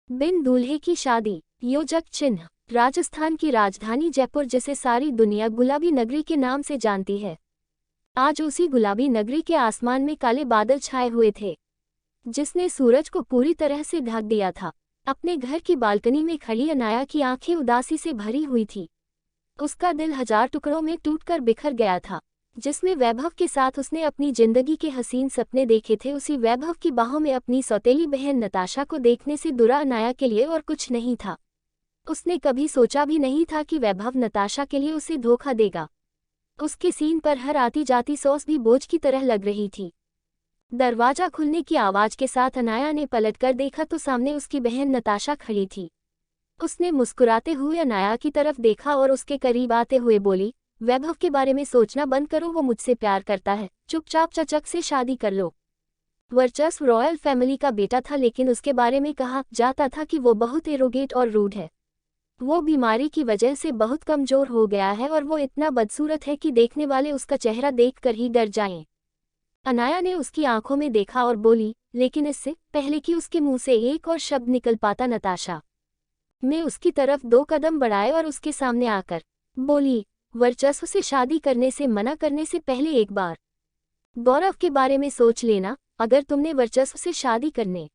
बिन दूल्हे की शादी, योजक चिन्ह। राजस्थान की राजधानी जयपुर, जिसे सारी दुनिया गुलाबी नगरी के नाम से जानती है, आज उसी गुलाबी नगरी के आसमान में काले बादल छाए हुए थे, जिसने सूरज को पूरी तरह से ढक दिया था। अपने घर की बालकनी में खड़ी अनाया की आंखें उदासी से भरी हुई थी। उसका दिल हजार टुकड़ों में टूटकर बिखर गया था। जिसमें वैभव के साथ उसने अपनी जिंदगी के हसीन सपने देखे थे, उसी वैभव की बाहों में अपनी सौतेली बहन नताशा को देखने से दुरा अनाया के लिए और कुछ नहीं था। उसने कभी सोचा भी नहीं था कि वैभव नताशा के लिए उसे धोखा देगा। उसके सीन पर हर आती जाती सॉस भी बोझ की तरह लग रही थी। दरवाजा खुलने की आवाज के साथ अनाया ने पलटकर देखा तो सामने उसकी बहन नताशा खड़ी थी। उसने मुस्कुराते हुए अनाया की तरफ देखा और उसके करीब आते हुए बोली, वैभव के बारे में सोचना बंद करो, वो मुझसे प्यार करता है, चुपचाप चचक से शादी कर लो। वर्चस्व रॉयल फैमिली का बेटा था, लेकिन उसके बारे में कहा जाता था कि वो बहुत एरोगेट और रूड है। वो बीमारी की वजह से बहुत कमजोर हो गया है और वो इतना बदसूरत है कि देखने वाले उसका चेहरा देखकर ही डर जाएं। अनाया ने उसकी आंखों में देखा और बोली, लेकिन इससे पहले कि उसके मुंह से एक और शब्द निकल पाता, नताशा मैं उसकी तरफ 2 कदम बढ़ाए और उसके सामने आकर बोली, वर्चस्व से शादी करने से मना करने से पहले एक बार गौरव के बारे में सोच लेना। अगर तुमने वर्चस्व से शादी करने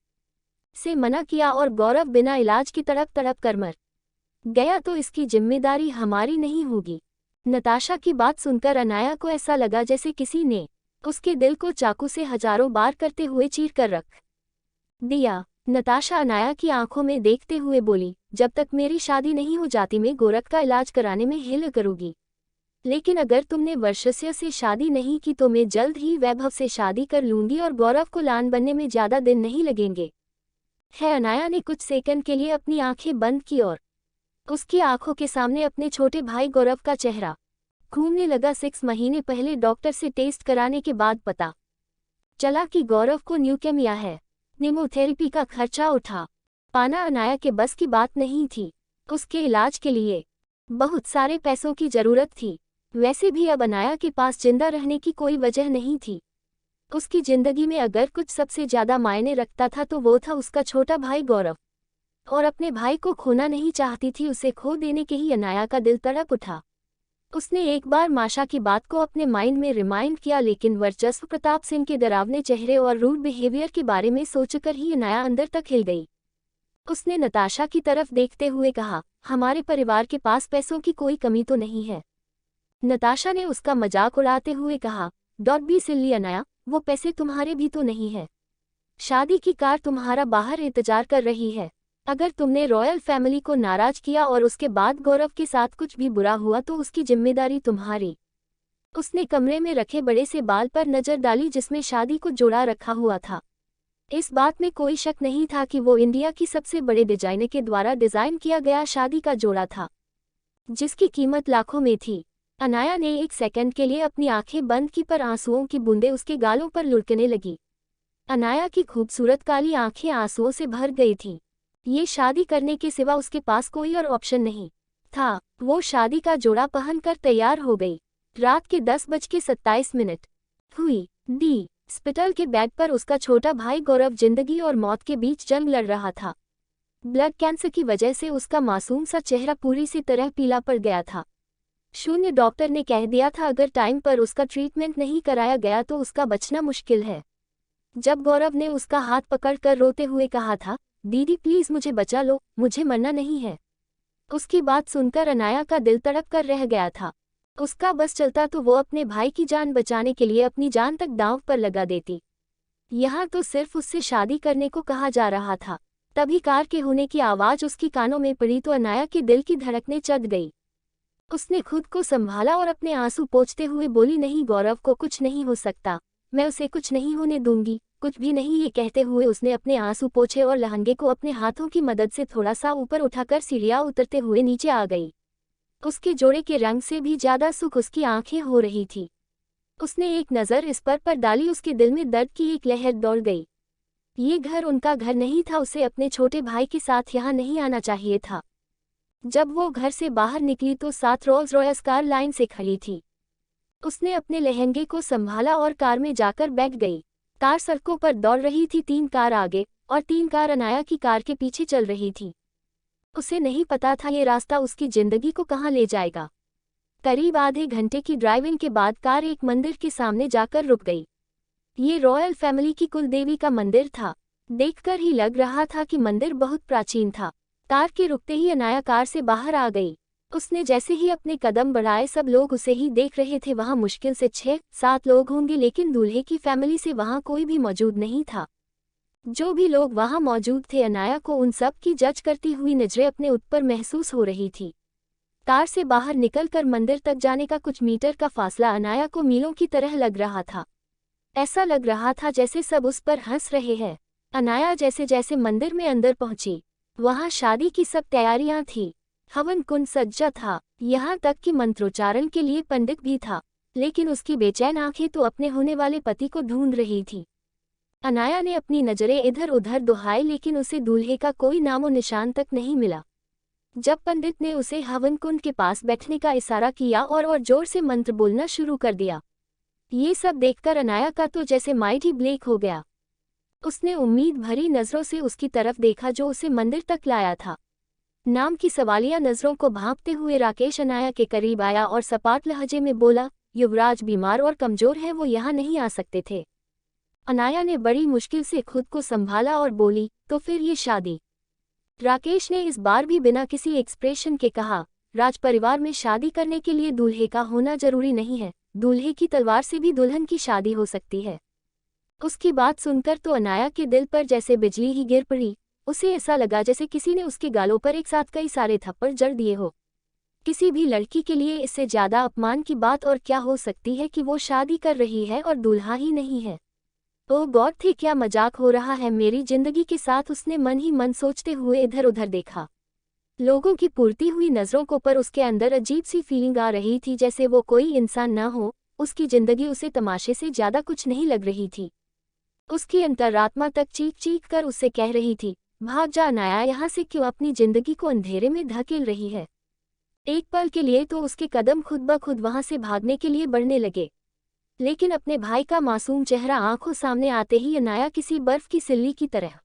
से मना किया और गौरव बिना इलाज की तड़प तड़प कर मर गया तो इसकी जिम्मेदारी हमारी नहीं होगी। नताशा की बात सुनकर अनाया को ऐसा लगा जैसे किसी ने उसके दिल को चाकू से हजारों बार करते हुए चीर कर रख दिया। नताशा अनाया की आंखों में देखते हुए बोली, जब तक मेरी शादी नहीं हो जाती मैं गौरव का इलाज कराने में हिल करूंगी, लेकिन अगर तुमने वर्चस्व से शादी नहीं की तो मैं जल्द ही वैभव से शादी कर लूंगी और गौरव को लान बनने में ज्यादा दिन नहीं लगेंगे। अनाया ने कुछ सेकंड के लिए अपनी आंखें बंद की और उसकी आंखों के सामने अपने छोटे भाई गौरव का चेहरा घूमने लगा। 6 महीने पहले डॉक्टर से टेस्ट कराने के बाद पता चला कि गौरव को ल्यूकेमिया है। कीमोथेरेपी का खर्चा उठा पाना अनाया के बस की बात नहीं थी। उसके इलाज के लिए बहुत सारे पैसों की जरूरत थी। वैसे भी अब अनाया के पास जिंदा रहने की कोई वजह नहीं थी। उसकी जिंदगी में अगर कुछ सबसे ज्यादा मायने रखता था तो वो था उसका छोटा भाई गौरव, और अपने भाई को खोना नहीं चाहती थी। उसे खो देने के ही अनाया का दिल तड़प उठा। उसने एक बार माशा की बात को अपने माइंड में रिमाइंड किया, लेकिन वर्चस्व प्रताप सिंह के डरावने चेहरे और रूड बिहेवियर के बारे में सोचकर ही अनाया अंदर तक हिल गई। उसने नताशा की तरफ देखते हुए कहा, हमारे परिवार के पास पैसों की कोई कमी तो नहीं है। नताशा ने उसका मजाक उड़ाते हुए कहा, डॉट बी सिल्ली अनाया, वो पैसे तुम्हारे भी तो नहीं है। शादी की कार तुम्हारा बाहर इंतजार कर रही है। अगर तुमने रॉयल फैमिली को नाराज किया और उसके बाद गौरव के साथ कुछ भी बुरा हुआ तो उसकी जिम्मेदारी तुम्हारी। उसने कमरे में रखे बड़े से बाल पर नजर डाली जिसमें शादी को जोड़ा रखा हुआ था। इस बात में कोई शक नहीं था कि वो इंडिया की सबसे बड़े डिजाइनर के द्वारा डिजाइन किया गया शादी का जोड़ा था, जिसकी कीमत लाखों में थी। अनाया ने एक सेकंड के लिए अपनी आंखें बंद की, पर आंसुओं की बूंदें उसके गालों पर लुढ़कने लगी। अनाया की खूबसूरत काली आंखें आंसुओं से भर गई थीं। ये शादी करने के सिवा उसके पास कोई और ऑप्शन नहीं था। वो शादी का जोड़ा पहनकर तैयार हो गई। रात के 10:27 हुई। हॉस्पिटल के बेड पर उसका छोटा भाई गौरव जिंदगी और मौत के बीच जंग लड़ रहा था। ब्लड कैंसर की वजह से उसका मासूम सा चेहरा पूरी सी तरह पीला पड़ गया था। डॉक्टर ने कह दिया था अगर टाइम पर उसका ट्रीटमेंट नहीं कराया गया तो उसका बचना मुश्किल है। जब गौरव ने उसका हाथ पकड़कर रोते हुए कहा था, दीदी प्लीज मुझे बचा लो, मुझे मरना नहीं है, उसकी बात सुनकर अनाया का दिल तड़प कर रह गया था। उसका बस चलता तो वो अपने भाई की जान बचाने के लिए अपनी जान तक दांव पर लगा देती। यहाँ तो सिर्फ उससे शादी करने को कहा जा रहा था। तभी कार के होने की आवाज उसकी कानों में पड़ी तो अनाया के दिल की धड़कनें चढ़ गई। उसने खुद को संभाला और अपने आंसू पोंछते हुए बोली, नहीं, गौरव को कुछ नहीं हो सकता, मैं उसे कुछ नहीं होने दूंगी, कुछ भी नहीं। ये कहते हुए उसने अपने आंसू पोंछे और लहंगे को अपने हाथों की मदद से थोड़ा सा ऊपर उठाकर सीढ़ियां उतरते हुए नीचे आ गई। उसके जोड़े के रंग से भी ज्यादा सुख उसकी आंखें हो रही थी। उसने एक नज़र इस पर डाली, उसके दिल में दर्द की एक लहर दौड़ गई। ये घर उनका घर नहीं था, उसे अपने छोटे भाई के साथ यहाँ नहीं आना चाहिए था। जब वो घर से बाहर निकली तो 7 रोल्स रॉयस कार लाइन से खड़ी थी। उसने अपने लहंगे को संभाला और कार में जाकर बैठ गई। कार सड़कों पर दौड़ रही थी। 3 कार आगे, और 3 कार अनाया की कार के पीछे चल रही थी। उसे नहीं पता था ये रास्ता उसकी जिंदगी को कहाँ ले जाएगा। करीब आधे घंटे की ड्राइविंग के बाद कार एक मंदिर के सामने जाकर रुक गई। ये रॉयल फैमिली की कुल देवी का मंदिर था। देखकर ही लग रहा था कि मंदिर बहुत प्राचीन था। कार के रुकते ही अनाया कार से बाहर आ गई। उसने जैसे ही अपने कदम बढ़ाए सब लोग उसे ही देख रहे थे। वहां मुश्किल से 6-7 लोग होंगे, लेकिन दूल्हे की फैमिली से वहां कोई भी मौजूद नहीं था। जो भी लोग वहां मौजूद थे, अनाया को उन सब की जज करती हुई नजरें अपने ऊपर महसूस हो रही थी। कार से बाहर निकलकर मंदिर तक जाने का कुछ मीटर का फासला अनाया को मीलों की तरह लग रहा था। ऐसा लग रहा था जैसे सब उस पर हंस रहे हैं। अनाया जैसे जैसे मंदिर में अंदर पहुंची, वहां शादी की सब तैयारियां थी। हवन कुंड सज्जा था, यहाँ तक कि मंत्रोच्चारण के लिए पंडित भी था, लेकिन उसकी बेचैन आंखें तो अपने होने वाले पति को ढूंढ रही थी। अनाया ने अपनी नजरें इधर उधर दुहाई, लेकिन उसे दूल्हे का कोई नामो निशान तक नहीं मिला। जब पंडित ने उसे हवन कुंड के पास बैठने का इशारा किया और जोर से मंत्र बोलना शुरू कर दिया, ये सब देखकर अनाया का तो जैसे माइंड ही ब्लैंक हो गया। उसने उम्मीद भरी नजरों से उसकी तरफ देखा जो उसे मंदिर तक लाया था। नाम की सवालिया नजरों को भांपते हुए राकेश अनाया के करीब आया और सपाट लहजे में बोला, युवराज बीमार और कमजोर है, वो यहाँ नहीं आ सकते थे। अनाया ने बड़ी मुश्किल से खुद को संभाला और बोली, तो फिर ये शादी? राकेश ने इस बार भी बिना किसी एक्सप्रेशन के कहा, राज परिवार में शादी करने के लिए दूल्हे का होना जरूरी नहीं है, दूल्हे की तलवार से भी दुल्हन की शादी हो सकती है। उसकी बात सुनकर तो अनाया के दिल पर जैसे बिजली ही गिर पड़ी। उसे ऐसा लगा जैसे किसी ने उसके गालों पर एक साथ कई सारे थप्पड़ जड़ दिए हो। किसी भी लड़की के लिए इससे ज्यादा अपमान की बात और क्या हो सकती है कि वो शादी कर रही है और दूल्हा ही नहीं है। ओ गॉड, थे क्या मजाक हो रहा है मेरी जिंदगी के साथ? उसने मन ही मन सोचते हुए इधर उधर देखा। लोगों की पुरती हुई नजरों को पर उसके अंदर अजीब सी फीलिंग आ रही थी, जैसे वो कोई इंसान न हो। उसकी जिंदगी उसे तमाशे से ज्यादा कुछ नहीं लग रही थी। उसकी अंतरात्मा तक चीख चीख कर उससे कह रही थी, भाग जा अनाया यहाँ से, क्यों अपनी जिंदगी को अंधेरे में धकेल रही है। एक पल के लिए तो उसके कदम खुद ब खुद वहां से भागने के लिए बढ़ने लगे, लेकिन अपने भाई का मासूम चेहरा आंखों सामने आते ही अनाया किसी बर्फ की सिल्ली की तरह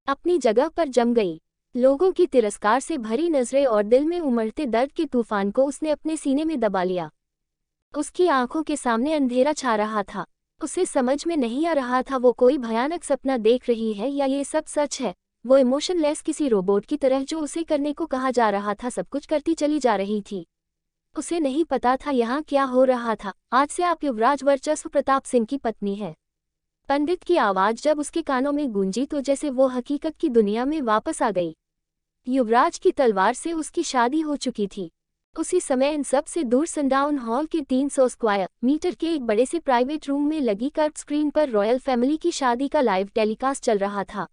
अपनी जगह पर जम गई। लोगों की तिरस्कार से भरी नजरें और दिल में उमड़ते दर्द के तूफान को उसने अपने सीने में दबा लिया। उसकी आंखों के सामने अंधेरा छा रहा था। उसे समझ में नहीं आ रहा था वो कोई भयानक सपना देख रही है या ये सब सच है। वो इमोशनलेस किसी रोबोट की तरह जो उसे करने को कहा जा रहा था सब कुछ करती चली जा रही थी। उसे नहीं पता था यहाँ क्या हो रहा था। आज से आप युवराज वर्चस्व प्रताप सिंह की पत्नी है। पंडित की आवाज जब उसके कानों में गूंजी तो जैसे वो हकीकत की दुनिया में वापस आ गई। युवराज की तलवार से उसकी शादी हो चुकी थी। उसी समय इन सब से दूर सनडाउन हॉल के 300 स्क्वायर मीटर के एक बड़े से प्राइवेट रूम में लगी कर्व स्क्रीन पर रॉयल फैमिली की शादी का लाइव टेलीकास्ट चल रहा था।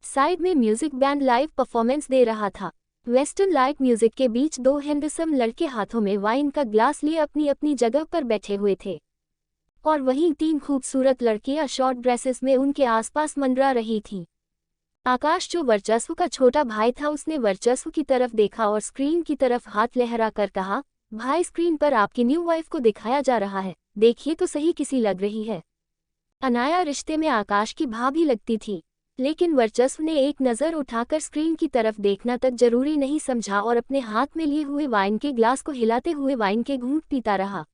साइड में म्यूजिक बैंड लाइव परफॉर्मेंस दे रहा था। वेस्टर्न लाइट म्यूजिक के बीच 2 हैंडसम लड़के हाथों में वाइन का ग्लास लिए अपनी अपनी जगह पर बैठे हुए थे, और वहीं 3 खूबसूरत लड़कियां शॉर्ट ड्रेसेस में उनके आसपास मंडरा रही थीं। आकाश, जो वर्चस्व का छोटा भाई था, उसने वर्चस्व की तरफ देखा और स्क्रीन की तरफ हाथ लहरा कर कहा, भाई स्क्रीन पर आपकी न्यू वाइफ को दिखाया जा रहा है, देखिए तो सही किसी लग रही है। अनाया रिश्ते में आकाश की भाभी लगती थी, लेकिन वर्चस्व ने एक नज़र उठाकर स्क्रीन की तरफ देखना तक जरूरी नहीं समझा और अपने हाथ में लिए हुए वाइन के ग्लास को हिलाते हुए वाइन के घूंट पीता रहा।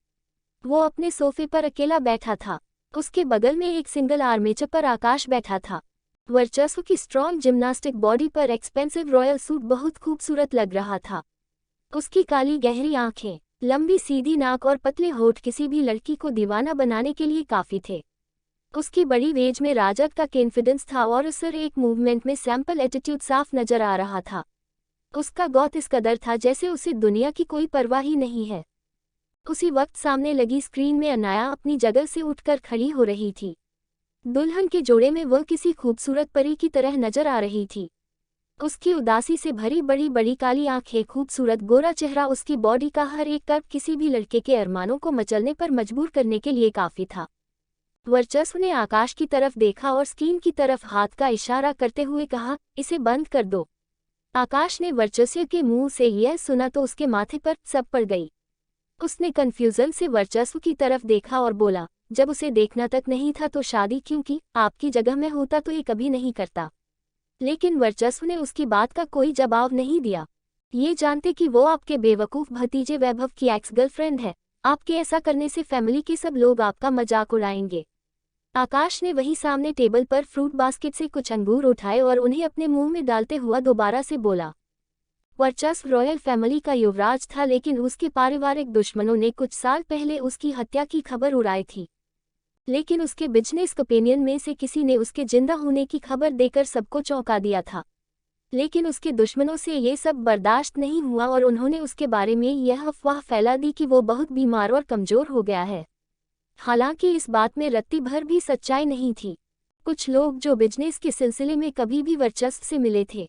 वो अपने सोफे पर अकेला बैठा था। उसके बगल में एक सिंगल आर्मेचर पर आकाश बैठा था। वर्चस्व की स्ट्रॉन्ग जिम्नास्टिक बॉडी पर एक्सपेंसिव रॉयल सूट बहुत खूबसूरत लग रहा था। उसकी काली गहरी आंखें, लंबी सीधी नाक और पतले होठ किसी भी लड़की को दीवाना बनाने के लिए काफी थे। उसकी बड़ी वेज में राजद का कॉन्फिडेंस था और उस एक मूवमेंट में सैंपल एटीट्यूड साफ नजर आ रहा था। उसका गौत इस कदर था जैसे उसे दुनिया की कोई परवाह ही नहीं है। उसी वक्त सामने लगी स्क्रीन में अनाया अपनी जगह से उठकर खड़ी हो रही थी। दुल्हन के जोड़े में वह किसी खूबसूरत परी की तरह नजर आ रही थी। उसकी उदासी से भरी बड़ी बड़ी काली आंखें, खूबसूरत गोरा चेहरा, उसकी बॉडी का हर एक कर्व किसी भी लड़के के अरमानों को मचलने पर मजबूर करने के लिए काफी था। वर्चस्व ने आकाश की तरफ देखा और स्क्रीन की तरफ हाथ का इशारा करते हुए कहा, इसे बंद कर दो। आकाश ने वर्चस्व के मुंह से यह सुना तो उसके माथे पर सब पड़ गई। उसने कन्फ्यूजन से वर्चस्व की तरफ देखा और बोला, जब उसे देखना तक नहीं था तो शादी क्यों की? आपकी जगह में होता तो ये कभी नहीं करता। लेकिन वर्चस्व ने उसकी बात का कोई जवाब नहीं दिया। ये जानते कि वो आपके बेवकूफ़ भतीजे वैभव की एक्स गर्लफ्रेंड है, आपके ऐसा करने से फैमिली के सब लोग आपका मजाक उड़ाएंगे। आकाश ने वहीं सामने टेबल पर फ्रूट बास्केट से कुछ अंगूर उठाए और उन्हें अपने मुंह में डालते हुआ दोबारा से बोला। वर्चस्व रॉयल फैमिली का युवराज था, लेकिन उसके पारिवारिक दुश्मनों ने कुछ साल पहले उसकी हत्या की खबर उड़ाई थी। लेकिन उसके बिजनेस कंपेनियन में से किसी ने उसके जिंदा होने की खबर देकर सबको चौंका दिया था। लेकिन उसके दुश्मनों से ये सब बर्दाश्त नहीं हुआ और उन्होंने उसके बारे में यह अफवाह फैला दी कि वो बहुत बीमार और कमज़ोर हो गया है। हालांकि इस बात में रत्ती भर भी सच्चाई नहीं थी। कुछ लोग जो बिजनेस के सिलसिले में कभी भी वर्चस्व से मिले थे,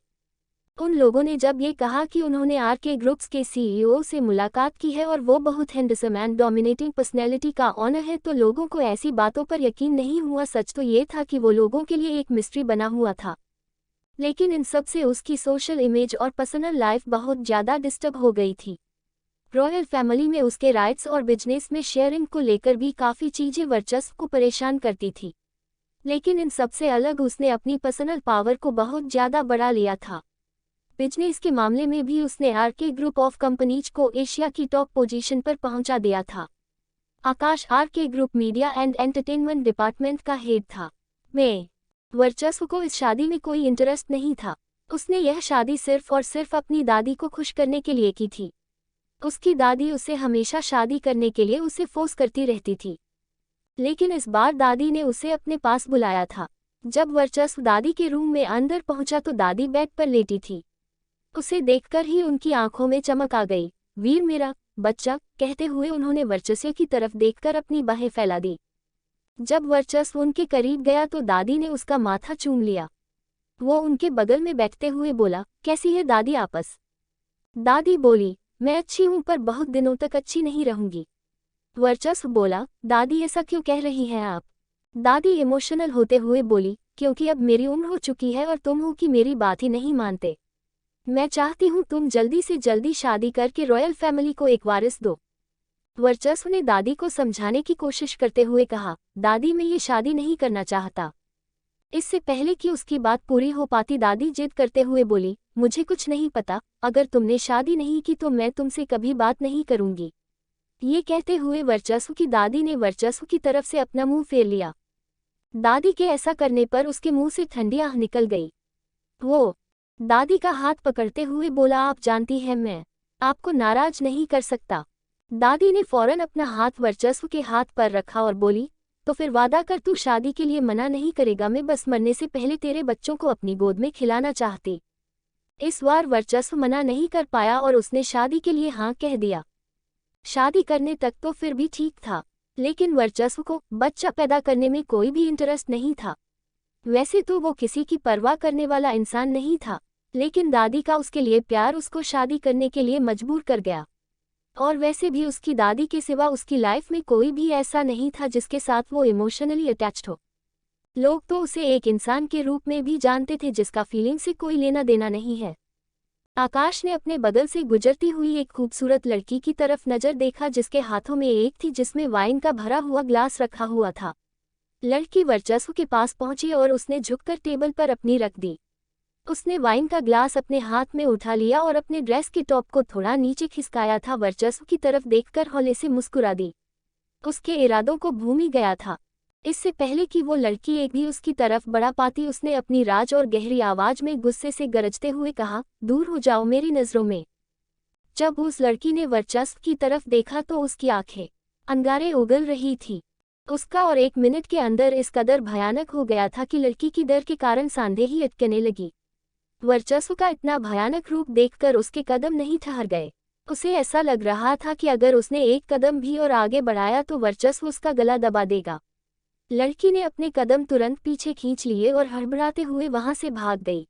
उन लोगों ने जब ये कहा कि उन्होंने आरके ग्रुप्स के सीईओ से मुलाकात की है और वो बहुत हैंडसम एंड डोमिनेटिंग पर्सनैलिटी का ऑनर है, तो लोगों को ऐसी बातों पर यकीन नहीं हुआ। सच तो ये था कि वो लोगों के लिए एक मिस्ट्री बना हुआ था, लेकिन इन सब से उसकी सोशल इमेज और पर्सनल लाइफ बहुत ज़्यादा डिस्टर्ब हो गई थी। रॉयल फैमिली में उसके राइट्स और बिजनेस में शेयरिंग को लेकर भी काफ़ी चीज़ें वर्चस्व को परेशान करती थी। लेकिन इन सबसे अलग उसने अपनी पर्सनल पावर को बहुत ज़्यादा बढ़ा लिया था। बिजनेस के मामले में भी उसने आरके ग्रुप ऑफ कंपनीज को एशिया की टॉप पोजीशन पर पहुंचा दिया था। Akash RK group media and entertainment department का हेड था। में वर्चस्व को इस शादी में कोई इंटरेस्ट नहीं था। उसने यह शादी सिर्फ और सिर्फ अपनी दादी को खुश करने के लिए की थी। उसकी दादी उसे हमेशा शादी करने के लिए उसे फोर्स करती रहती थी, लेकिन इस बार दादी ने उसे अपने पास बुलाया था। जब वर्चस्व दादी के रूम में अंदर पहुंचा तो दादी बेड पर लेटी थी। उसे देखकर ही उनकी आंखों में चमक आ गई। वीर मेरा बच्चा, कहते हुए उन्होंने वर्चस्व की तरफ देखकर अपनी बाहें फैला दी। जब वर्चस्व उनके करीब गया तो दादी ने उसका माथा चूम लिया। वो उनके बगल में बैठते हुए बोला, कैसी है दादी आपस? दादी बोली, मैं अच्छी हूं, पर बहुत दिनों तक अच्छी नहीं रहूंगी। वर्चस्व बोला, दादी ऐसा क्यों कह रही हैं आप? दादी इमोशनल होते हुए बोली, क्योंकि अब मेरी उम्र हो चुकी है और तुम हो कि मेरी बात ही नहीं मानते। मैं चाहती हूँ तुम जल्दी से जल्दी शादी करके रॉयल फैमिली को एक वारिस दो। वर्चस्व ने दादी को समझाने की कोशिश करते हुए कहा, दादी मैं ये शादी नहीं करना चाहता। इससे पहले कि उसकी बात पूरी हो पाती दादी जिद करते हुए बोली, मुझे कुछ नहीं पता, अगर तुमने शादी नहीं की तो मैं तुमसे कभी बात नहीं करूंगी। ये कहते हुए वर्चस्व की दादी ने वर्चस्व की तरफ से अपना मुंह फेर लिया। दादी के ऐसा करने पर उसके मुंह से ठंडी आह निकल गई। वो दादी का हाथ पकड़ते हुए बोला, आप जानती हैं मैं आपको नाराज नहीं कर सकता। दादी ने फौरन अपना हाथ वर्चस्व के हाथ पर रखा और बोली, तो फिर वादा कर तू शादी के लिए मना नहीं करेगा। मैं बस मरने से पहले तेरे बच्चों को अपनी गोद में खिलाना चाहती। इस बार वर्चस्व मना नहीं कर पाया और उसने शादी के लिए हाँ कह दिया। शादी करने तक तो फिर भी ठीक था, लेकिन वर्चस्व को बच्चा पैदा करने में कोई भी इंटरेस्ट नहीं था। वैसे तो वो किसी की परवाह करने वाला इंसान नहीं था, लेकिन दादी का उसके लिए प्यार उसको शादी करने के लिए मजबूर कर गया। और वैसे भी उसकी दादी के सिवा उसकी लाइफ में कोई भी ऐसा नहीं था जिसके साथ वो इमोशनली अटैच्ड हो। लोग तो उसे एक इंसान के रूप में भी जानते थे जिसका फीलिंग से कोई लेना देना नहीं है। आकाश ने अपने बगल से गुजरती हुई एक खूबसूरत लड़की की तरफ नजर देखा जिसके हाथों में एक थी जिसमें वाइन का भरा हुआ ग्लास रखा हुआ था। लड़की वर्चस्व के पास पहुंची और उसने झुककर टेबल पर अपनी रख दी। उसने वाइन का ग्लास अपने हाथ में उठा लिया और अपने ड्रेस के टॉप को थोड़ा नीचे खिसकाया था। वर्चस्व की तरफ देखकर हौले से मुस्कुरा दी। उसके इरादों को भूल ही गया था। इससे पहले कि वो लड़की एक भी उसकी तरफ बढ़ा पाती उसने अपनी राज और गहरी आवाज में गुस्से से गरजते हुए कहा, दूर हो जाओ मेरी नजरों में। जब उस लड़की ने वर्चस्व की तरफ देखा तो उसकी आंखें अंगारे उगल रही थी। उसका और 1 मिनट के अंदर इस कदर भयानक हो गया था कि लड़की की डर के कारण सांधे ही अटकने लगी। वर्चस्व का इतना भयानक रूप देखकर उसके कदम नहीं ठहर गए। उसे ऐसा लग रहा था कि अगर उसने एक कदम भी और आगे बढ़ाया तो वर्चस्व उसका गला दबा देगा। लड़की ने अपने कदम तुरंत पीछे खींच लिए और हड़बड़ाते हुए वहां से भाग गई।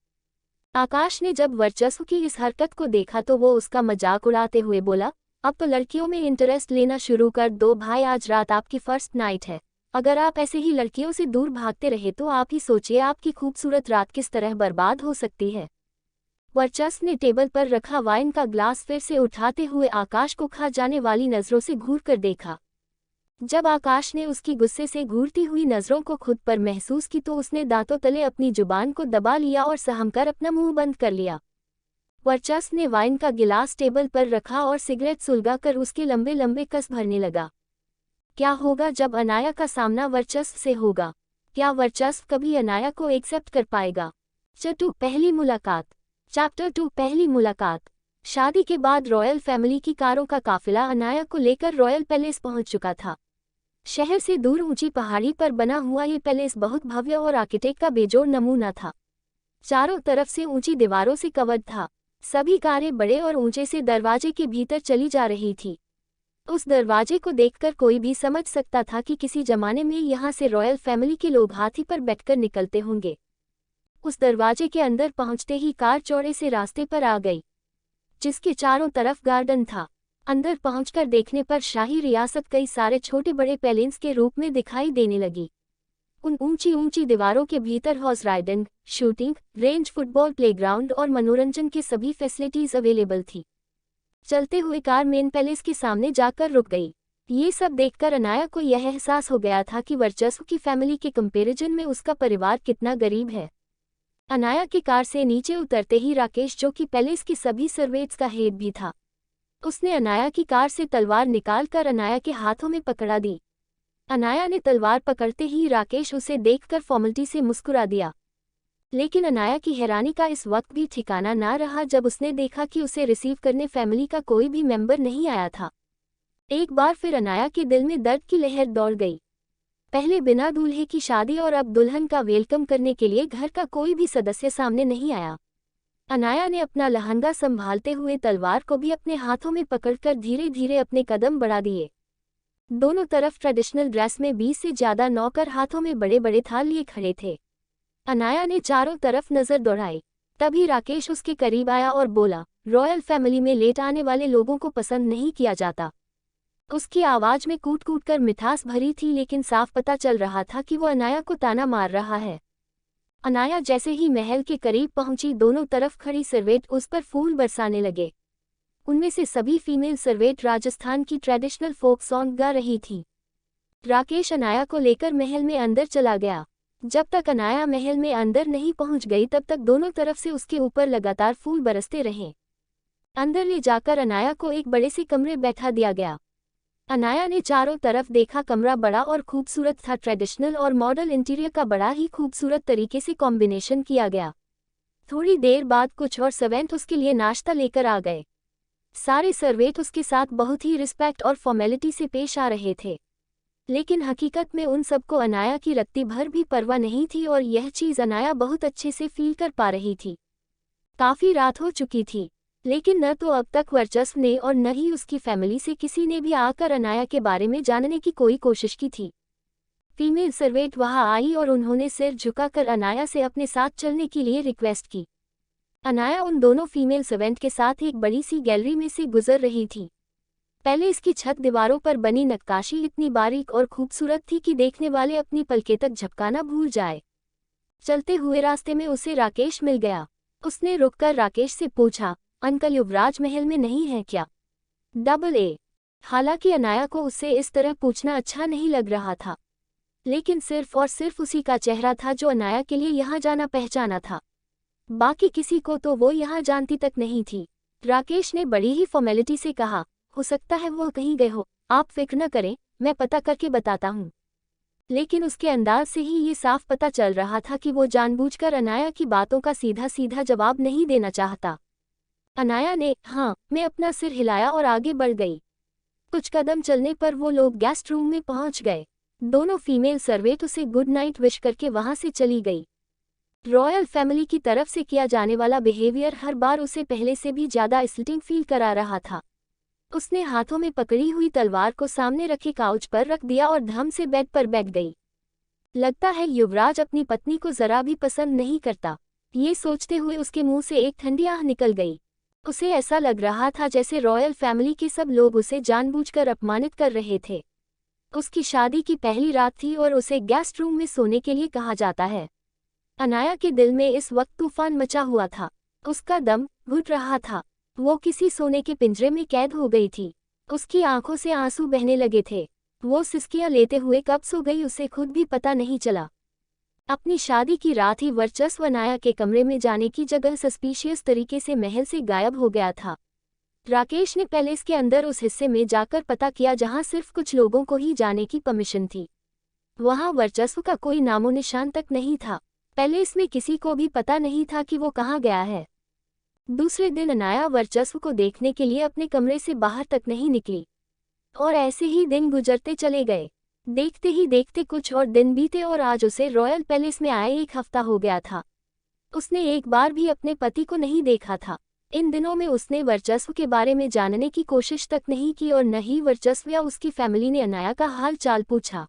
आकाश ने जब वर्चस्व की इस हरकत को देखा तो वो उसका मजाक उड़ाते हुए बोला, अब तो लड़कियों में इंटरेस्ट लेना शुरू कर दो भाई, आज रात आपकी फर्स्ट नाइट है। अगर आप ऐसे ही लड़कियों से दूर भागते रहे तो आप ही सोचिए आपकी खूबसूरत रात किस तरह बर्बाद हो सकती है। वर्चस्व ने टेबल पर रखा वाइन का ग्लास फिर से उठाते हुए आकाश को खा जाने वाली नजरों से घूर कर देखा। जब आकाश ने उसकी गुस्से से घूरती हुई नजरों को खुद पर महसूस की तो उसने दांतों तले अपनी जुबान को दबा लिया और सहमकर अपना मुंह बंद कर लिया। वर्चस्व ने वाइन का गिलास टेबल पर रखा और सिगरेट सुलगाकर उसके लंबे लंबे कस भरने लगा। क्या होगा जब अनाया का सामना वर्चस्व से होगा? क्या वर्चस्व कभी अनाया को एक्सेप्ट कर पाएगा? चैप्टर 2 पहली मुलाकात। चैप्टर 2 पहली मुलाकात। शादी के बाद रॉयल फैमिली की कारों का काफिला अनाया को लेकर रॉयल पैलेस पहुंच चुका था। शहर से दूर ऊंची पहाड़ी पर बना हुआ ये पैलेस बहुत भव्य और आर्किटेक्ट का बेजोड़ नमूना था। चारों तरफ से ऊंची दीवारों से कवर्ड था। सभी कारें बड़े और ऊंचे से दरवाजे के भीतर चली जा रही थी। उस दरवाजे को देखकर कोई भी समझ सकता था कि किसी जमाने में यहाँ से रॉयल फैमिली के लोग हाथी पर बैठकर निकलते होंगे। उस दरवाजे के अंदर पहुंचते ही कार चौड़े से रास्ते पर आ गई, जिसके चारों तरफ गार्डन था। अंदर पहुंचकर देखने पर शाही रियासत कई सारे छोटे बड़े पैलेस के रूप में दिखाई देने लगी। उन ऊंची ऊंची दीवारों के भीतर horse riding, shooting range, football playground और मनोरंजन की सभी फैसिलिटीज अवेलेबल थी। चलते हुए कार मेन पैलेस के सामने जाकर रुक गई। ये सब देखकर अनाया को यह एहसास हो गया था कि वर्चस्व की फैमिली के कंपैरिजन में उसका परिवार कितना गरीब है। अनाया की कार से नीचे उतरते ही राकेश, जो कि पैलेस की सभी सर्वेंट्स का हेड भी था, उसने अनाया की कार से तलवार निकालकर अनाया के हाथों में पकड़ा दी। अनाया ने तलवार पकड़ते ही राकेश उसे देखकर फॉर्मलिटी से मुस्कुरा दिया। लेकिन अनाया की हैरानी का इस वक्त भी ठिकाना ना रहा जब उसने देखा कि उसे रिसीव करने फैमिली का कोई भी मेंबर नहीं आया था। एक बार फिर अनाया के दिल में दर्द की लहर दौड़ गई। पहले बिना दूल्हे की शादी और अब दुल्हन का वेलकम करने के लिए घर का कोई भी सदस्य सामने नहीं आया। अनाया ने अपना लहंगा संभालते हुए तलवार को भी अपने हाथों में पकड़कर धीरे धीरे अपने कदम बढ़ा दिए। दोनों तरफ ट्रेडिशनल ड्रेस में 20 से ज्यादा नौकर हाथों में बड़े बड़े थाल लिए खड़े थे। अनाया ने चारों तरफ नजर दौड़ाई। तभी राकेश उसके करीब आया और बोला, रॉयल फैमिली में लेट आने वाले लोगों को पसंद नहीं किया जाता। उसकी आवाज में कूट कूट कर मिठास भरी थी, लेकिन साफ पता चल रहा था कि वो अनाया को ताना मार रहा है। अनाया जैसे ही महल के करीब पहुंची, दोनों तरफ खड़ी सर्वेंट उस पर फूल बरसाने लगे। उनमें से सभी फीमेल सर्वेंट राजस्थान की ट्रेडिशनल फोक सॉन्ग गा रही थी। राकेश अनाया को लेकर महल में अंदर चला गया। जब तक अनाया महल में अंदर नहीं पहुंच गई तब तक दोनों तरफ से उसके ऊपर लगातार फूल बरसते रहे। अंदर ले जाकर अनाया को एक बड़े से कमरे बैठा दिया गया। अनाया ने चारों तरफ देखा। कमरा बड़ा और खूबसूरत था। ट्रेडिशनल और मॉडल इंटीरियर का बड़ा ही खूबसूरत तरीके से कॉम्बिनेशन किया गया। थोड़ी देर बाद कुछ और सर्वेंट उसके लिए नाश्ता लेकर आ गए। सारे सर्वेंट उसके साथ बहुत ही रिस्पेक्ट और फॉर्मेलिटी से पेश आ रहे थे, लेकिन हकीकत में उन सबको अनाया की रत्ती भर भी परवाह नहीं थी और यह चीज़ अनाया बहुत अच्छे से फील कर पा रही थी। काफ़ी रात हो चुकी थी, लेकिन न तो अब तक वर्चस्व ने और न ही उसकी फैमिली से किसी ने भी आकर अनाया के बारे में जानने की कोई कोशिश की थी। फीमेल सर्वेंट वहां आई और उन्होंने सिर झुकाकर अनाया से अपने साथ चलने के लिए रिक्वेस्ट की। अनाया उन दोनों फीमेल सर्वेंट के साथ एक बड़ी सी गैलरी में से गुजर रही थी। पहले इसकी छत दीवारों पर बनी नक्काशी इतनी बारीक और खूबसूरत थी कि देखने वाले अपनी पलकें तक झपकाना भूल जाए। चलते हुए रास्ते में उसे राकेश मिल गया। उसने रुककर राकेश से पूछा, अंकल युवराज महल में नहीं है क्या? AA। हालांकि अनाया को उससे इस तरह पूछना अच्छा नहीं लग रहा था, लेकिन सिर्फ और सिर्फ उसी का चेहरा था जो अनाया के लिए यहाँ जाना पहचाना था। बाकी किसी को तो वो यहाँ जानती तक नहीं थी। राकेश ने बड़ी ही फॉर्मेलिटी से कहा, हो सकता है वो कहीं गए हो, आप फिक्र न करें, मैं पता करके बताता हूँ। लेकिन उसके अंदाज से ही ये साफ पता चल रहा था कि वो जानबूझकर अनाया की बातों का सीधा सीधा जवाब नहीं देना चाहता। अनाया ने हाँ मैं अपना सिर हिलाया और आगे बढ़ गई। कुछ कदम चलने पर वो लोग गेस्ट रूम में पहुंच गए। दोनों फीमेल सर्वेंट उसे गुड नाइट विश करके वहां से चली गई। रॉयल फैमिली की तरफ से किया जाने वाला बिहेवियर हर बार उसे पहले से भी ज्यादा इंसल्टिंग फील करा रहा था। उसने हाथों में पकड़ी हुई तलवार को सामने रखे काउच पर रख दिया और धम से बेड पर बैठ गई। लगता है युवराज अपनी पत्नी को जरा भी पसंद नहीं करता, ये सोचते हुए उसके मुंह से एक ठंडी आह निकल गई। उसे ऐसा लग रहा था जैसे रॉयल फैमिली के सब लोग उसे जानबूझकर अपमानित कर रहे थे। उसकी शादी की पहली रात थी और उसे गेस्ट रूम में सोने के लिए कहा जाता है। अनाया के दिल में इस वक्त तूफान मचा हुआ था। उसका दम घुट रहा था। वो किसी सोने के पिंजरे में कैद हो गई थी। उसकी आंखों से आंसू बहने लगे थे। वो सिसकियां लेते हुए कब सो गई उसे खुद भी पता नहीं चला। अपनी शादी की रात ही वर्चस्व अनाया के कमरे में जाने की जगह सस्पिशियस तरीके से महल से गायब हो गया था। राकेश ने पैलेस के अंदर उस हिस्से में जाकर पता किया जहां सिर्फ कुछ लोगों को ही जाने की परमिशन थी। वहां वर्चस्व का कोई नामो निशान तक नहीं था। पैलेस में किसी को भी पता नहीं था कि वो कहाँ गया है। दूसरे दिन अनाया वर्चस्व को देखने के लिए अपने कमरे से बाहर तक नहीं निकली और ऐसे ही दिन गुजरते चले गए। देखते ही देखते कुछ और दिन बीते और आज उसे रॉयल पैलेस में आए 1 हफ्ता हो गया था। उसने एक बार भी अपने पति को नहीं देखा था। इन दिनों में उसने वर्चस्व के बारे में जानने की कोशिश तक नहीं की और न ही वर्चस्व या उसकी फैमिली ने अनाया का हाल चाल पूछा।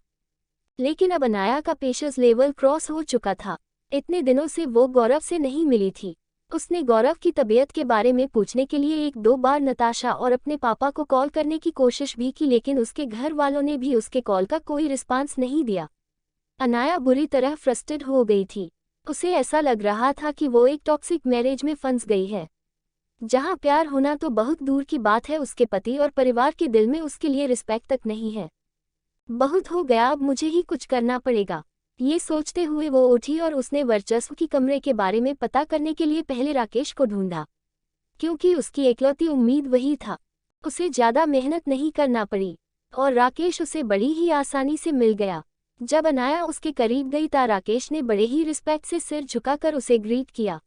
लेकिन अब अनाया का पेशेंस लेवल क्रॉस हो चुका था। इतने दिनों से वो गौरव से नहीं मिली थी। उसने गौरव की तबीयत के बारे में पूछने के लिए 1-2 बार नताशा और अपने पापा को कॉल करने की कोशिश भी की, लेकिन उसके घर वालों ने भी उसके कॉल का कोई रिस्पांस नहीं दिया। अनाया बुरी तरह फ्रस्ट्रेटेड हो गई थी। उसे ऐसा लग रहा था कि वो एक टॉक्सिक मैरिज में फंस गई है, जहां प्यार होना तो बहुत दूर की बात है, उसके पति और परिवार के दिल में उसके लिए रिस्पेक्ट तक नहीं है। बहुत हो गया, अब मुझे ही कुछ करना पड़ेगा। ये सोचते हुए वो उठी और उसने वर्चस्व की कमरे के बारे में पता करने के लिए पहले राकेश को ढूंढा, क्योंकि उसकी एकलौती उम्मीद वही था। उसे ज्यादा मेहनत नहीं करना पड़ी और राकेश उसे बड़ी ही आसानी से मिल गया। जब अनाया उसके करीब गई तो राकेश ने बड़े ही रिस्पेक्ट से सिर झुकाकर उसे ग्रीट किया।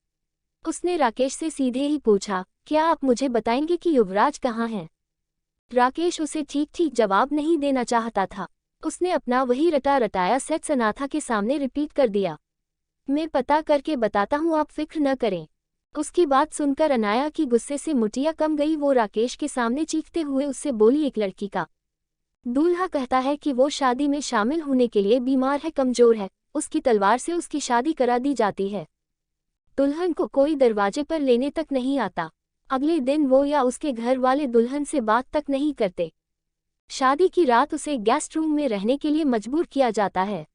उसने राकेश से सीधे ही पूछा, क्या आप मुझे बताएंगे कि युवराज कहाँ हैं? राकेश उसे ठीक ठीक जवाब नहीं देना चाहता था। उसने अपना वही रटा रटाया सेट अनाथा के सामने रिपीट कर दिया, मैं पता करके बताता हूँ, आप फिक्र न करें। उसकी बात सुनकर अनाया की गुस्से से मुठिया कम गई। वो राकेश के सामने चीखते हुए उससे बोली, एक लड़की का दूल्हा कहता है कि वो शादी में शामिल होने के लिए बीमार है, कमजोर है, उसकी तलवार से उसकी शादी करा दी जाती है। दुल्हन को कोई दरवाजे पर लेने तक नहीं आता। अगले दिन वो या उसके घर वाले दुल्हन से बात तक नहीं करते। शादी की रात उसे गेस्ट रूम में रहने के लिए मजबूर किया जाता है।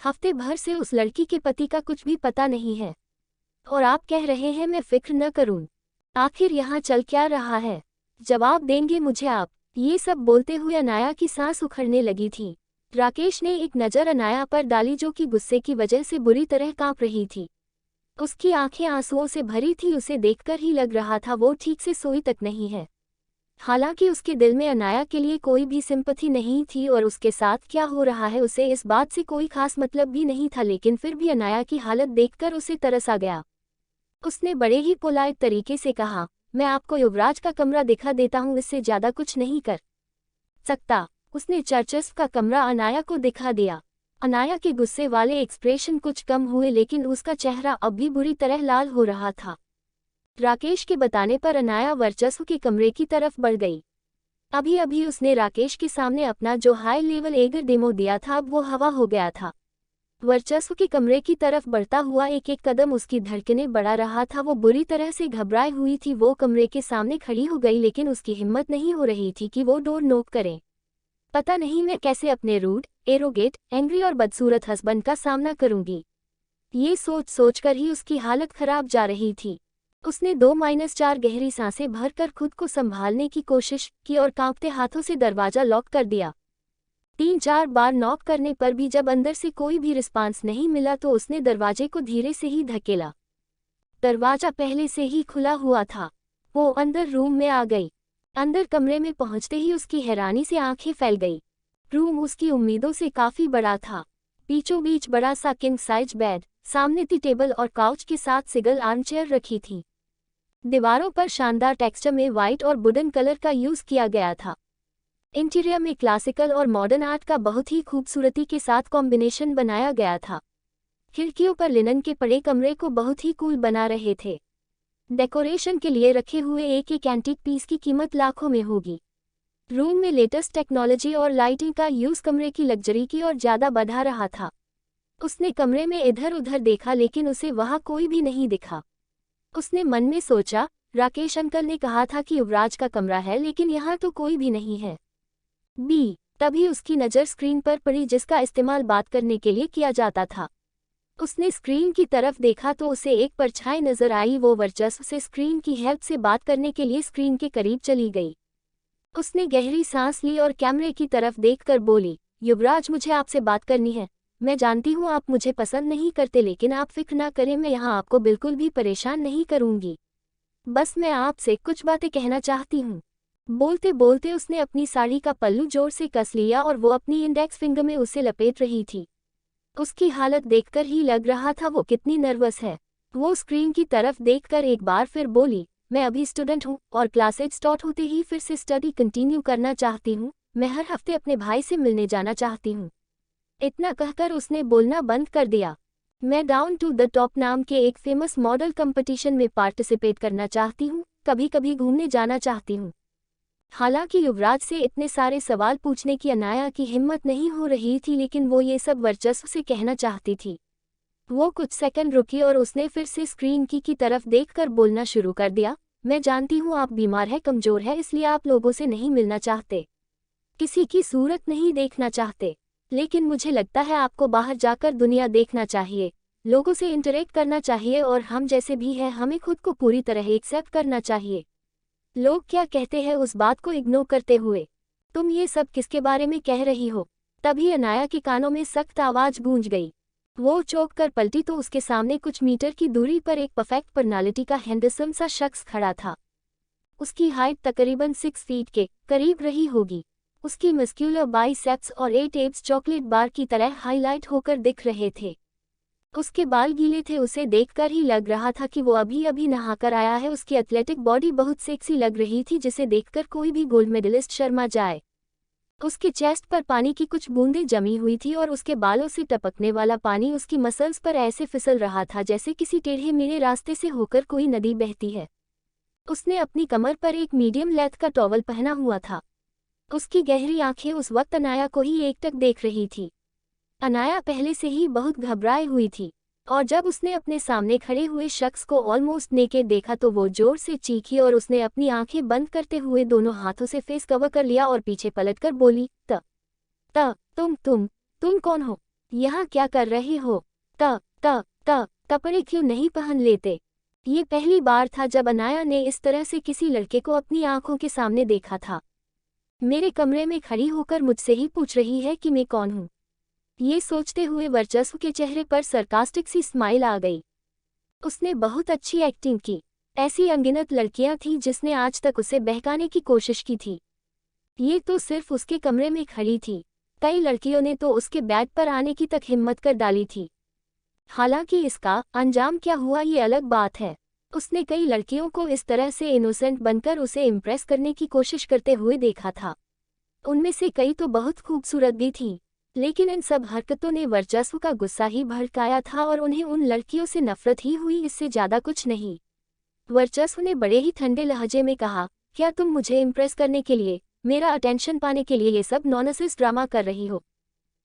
हफ्ते भर से उस लड़की के पति का कुछ भी पता नहीं है और आप कह रहे हैं मैं फिक्र न करूं। आखिर यहाँ चल क्या रहा है? जवाब देंगे मुझे आप? ये सब बोलते हुए अनाया की सांस उखड़ने लगी थी। राकेश ने एक नज़र अनाया पर डाली जो कि गुस्से की वजह से बुरी तरह कांप रही थी। उसकी आंखें आंसुओं से भरी थी। उसे देखकर ही लग रहा था वो ठीक से सोई तक नहीं है। हालांकि उसके दिल में अनाया के लिए कोई भी सिंपैथी नहीं थी और उसके साथ क्या हो रहा है उसे इस बात से कोई खास मतलब भी नहीं था, लेकिन फिर भी अनाया की हालत देखकर उसे तरस आ गया। उसने बड़े ही पोलाइट तरीके से कहा, मैं आपको युवराज का कमरा दिखा देता हूँ, इससे ज्यादा कुछ नहीं कर सकता। उसने वर्चस्व का कमरा अनाया को दिखा दिया। अनाया के गुस्से वाले एक्सप्रेशन कुछ कम हुए, लेकिन उसका चेहरा अब भी बुरी तरह लाल हो रहा था। राकेश के बताने पर अनाया वर्चस्व के कमरे की तरफ बढ़ गई। अभी अभी उसने राकेश के सामने अपना जो हाई लेवल एगर डेमो दिया था अब वो हवा हो गया था। वर्चस्व के कमरे की तरफ बढ़ता हुआ एक एक कदम उसकी धड़कनें बढ़ा रहा था। वो बुरी तरह से घबराई हुई थी। वो कमरे के सामने खड़ी हो गई, लेकिन उसकी हिम्मत नहीं हो रही थी कि वो डोर नॉक करे। पता नहीं मैं कैसे अपने रूड, एरोगेट, एंग्री और बदसूरत हस्बैंड का सामना करूंगी। ये सोच सोचकर ही उसकी हालत खराब जा रही थी। उसने 2-4 गहरी सांसें भरकर खुद को संभालने की कोशिश की और कांपते हाथों से दरवाजा लॉक कर दिया। 3-4 बार नॉक करने पर भी जब अंदर से कोई भी रिस्पांस नहीं मिला तो उसने दरवाजे को धीरे से ही धकेला। दरवाजा पहले से ही खुला हुआ था। वो अंदर रूम में आ गई। अंदर कमरे में पहुंचते ही उसकी हैरानी से आंखें फैल गई। रूम उसकी उम्मीदों से काफी बड़ा था। बीचों बीच बड़ा सा किंग साइज बेड, सामने टी टेबल और काउच के साथ सिंगल आर्मचेयर रखी थी। दीवारों पर शानदार टेक्सचर में व्हाइट और वुडन कलर का यूज किया गया था। इंटीरियर में क्लासिकल और मॉडर्न आर्ट का बहुत ही खूबसूरती के साथ कॉम्बिनेशन बनाया गया था। खिड़कियों पर लिनन के पड़े कमरे को बहुत ही कूल बना रहे थे। डेकोरेशन के लिए रखे हुए एक एक एंटीक पीस की कीमत लाखों में होगी। रूम में लेटेस्ट टेक्नोलॉजी और लाइटिंग का यूज कमरे की लग्जरी की ओर ज्यादा बढ़ा रहा था। उसने कमरे में इधर उधर देखा, लेकिन उसे वहां कोई भी नहीं दिखा। उसने मन में सोचा, राकेश अंकल ने कहा था कि युवराज का कमरा है, लेकिन यहाँ तो कोई भी नहीं है। तभी उसकी नज़र स्क्रीन पर पड़ी जिसका इस्तेमाल बात करने के लिए किया जाता था। उसने स्क्रीन की तरफ देखा तो उसे एक परछाई नजर आई। वो वर्चस्व से स्क्रीन की हेल्प से बात करने के लिए स्क्रीन के करीब चली गई। उसने गहरी सांस ली और कैमरे की तरफ देखकर बोली, युवराज, मुझे आपसे बात करनी है। मैं जानती हूँ आप मुझे पसंद नहीं करते, लेकिन आप फिक्र ना करें, मैं यहाँ आपको बिल्कुल भी परेशान नहीं करूँगी। बस मैं आपसे कुछ बातें कहना चाहती हूँ। बोलते बोलते उसने अपनी साड़ी का पल्लू जोर से कस लिया और वो अपनी इंडेक्स फिंगर में उसे लपेट रही थी। उसकी हालत देखकर ही लग रहा था वो कितनी नर्वस है। वो स्क्रीन की तरफ देखकर एक बार फिर बोली, मैं अभी स्टूडेंट हूँ और क्लासेज स्टार्ट होते ही फिर से स्टडी कंटिन्यू करना चाहती हूँ। मैं हर हफ्ते अपने भाई से मिलने जाना चाहती हूँ। इतना कहकर उसने बोलना बंद कर दिया। मैं डाउन टू द टॉप नाम के एक फेमस मॉडल कंपटीशन में पार्टिसिपेट करना चाहती हूँ, कभी कभी घूमने जाना चाहती हूँ। हालांकि युवराज से इतने सारे सवाल पूछने की अनाया की हिम्मत नहीं हो रही थी, लेकिन वो ये सब वर्चस्व से कहना चाहती थी। वो कुछ सेकंड रुकी और उसने फिर से स्क्रीन की तरफ देखकर बोलना शुरू कर दिया, मैं जानती हूँ आप बीमार है, कमजोर है, इसलिए आप लोगों से नहीं मिलना चाहते, किसी की सूरत नहीं देखना चाहते। लेकिन मुझे लगता है आपको बाहर जाकर दुनिया देखना चाहिए, लोगों से इंटरेक्ट करना चाहिए और हम जैसे भी हैं हमें खुद को पूरी तरह एक्सेप्ट करना चाहिए। लोग क्या कहते हैं उस बात को इग्नोर करते हुए तुम ये सब किसके बारे में कह रही हो? तभी अनाया के कानों में सख्त आवाज गूंज गई। वो चौंक कर पलटी तो उसके सामने कुछ मीटर की दूरी पर एक परफेक्ट पर्सनालिटी का हैंडसम सा शख्स खड़ा था। उसकी हाइट तकरीबन 6 फीट के करीब रही होगी। उसकी मस्क्यूलर बाइसेप्स और 8 एब्स चॉकलेट बार की तरह हाईलाइट होकर दिख रहे थे। उसके बाल गीले थे, उसे देखकर ही लग रहा था कि वो अभी अभी नहाकर आया है। उसकी एथलेटिक बॉडी बहुत सेक्सी लग रही थी, जिसे देखकर कोई भी गोल्ड मेडलिस्ट शर्मा जाए। उसके चेस्ट पर पानी की कुछ बूंदें जमी हुई थी और उसके बालों से टपकने वाला पानी उसकी मसल्स पर ऐसे फिसल रहा था जैसे किसी टेढ़े मेढ़े रास्ते से होकर कोई नदी बहती है। उसने अपनी कमर पर एक मीडियम लेंथ का टॉवल पहना हुआ था। उसकी गहरी आंखें उस वक्त अनाया को ही एकटक देख रही थी। अनाया पहले से ही बहुत घबराई हुई थी और जब उसने अपने सामने खड़े हुए शख्स को ऑलमोस्ट नेकेड देखा तो वो जोर से चीखी और उसने अपनी आंखें बंद करते हुए दोनों हाथों से फेस कवर कर लिया और पीछे पलटकर बोली, तुम कौन हो? यहाँ क्या कर रहे हो? कपड़े क्यों नहीं पहन लेते? ये पहली बार था जब अनाया ने इस तरह से किसी लड़के को अपनी आंखों के सामने देखा था। मेरे कमरे में खड़ी होकर मुझसे ही पूछ रही है कि मैं कौन हूँ? ये सोचते हुए वर्चस्व के चेहरे पर सरकास्टिक सी स्माइल आ गई। उसने बहुत अच्छी एक्टिंग की। ऐसी अनगिनत लड़कियां थीं जिसने आज तक उसे बहकाने की कोशिश की थी। ये तो सिर्फ उसके कमरे में खड़ी थी, कई लड़कियों ने तो उसके बेड पर आने की तक हिम्मत कर डाली थी। हालांकि इसका अंजाम क्या हुआ ये अलग बात है। उसने कई लड़कियों को इस तरह से इनोसेंट बनकर उसे इम्प्रेस करने की कोशिश करते हुए देखा था। उनमें से कई तो बहुत खूबसूरत भी थीं, लेकिन इन सब हरकतों ने वर्चस्व का गुस्सा ही भड़काया था और उन्हें उन लड़कियों से नफरत ही हुई, इससे ज्यादा कुछ नहीं। वर्चस्व ने बड़े ही ठंडे लहजे में कहा, क्या तुम मुझे इम्प्रेस करने के लिए, मेरा अटेंशन पाने के लिए ये सब नॉनसेंस ड्रामा कर रही हो?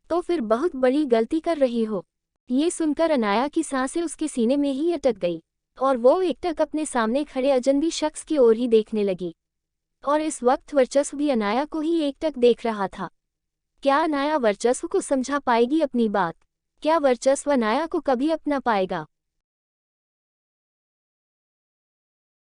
तो फिर बहुत बड़ी गलती कर रही हो। ये सुनकर अनाया की सांसें उसके सीने में ही अटक गई और वो एकटक अपने सामने खड़े अजनबी शख्स की ओर ही देखने लगी। और इस वक्त वर्चस्व भी अनाया को ही एकटक देख रहा था। क्या अनाया वर्चस्व को समझा पाएगी अपनी बात? क्या वर्चस्व अनाया को कभी अपना पाएगा?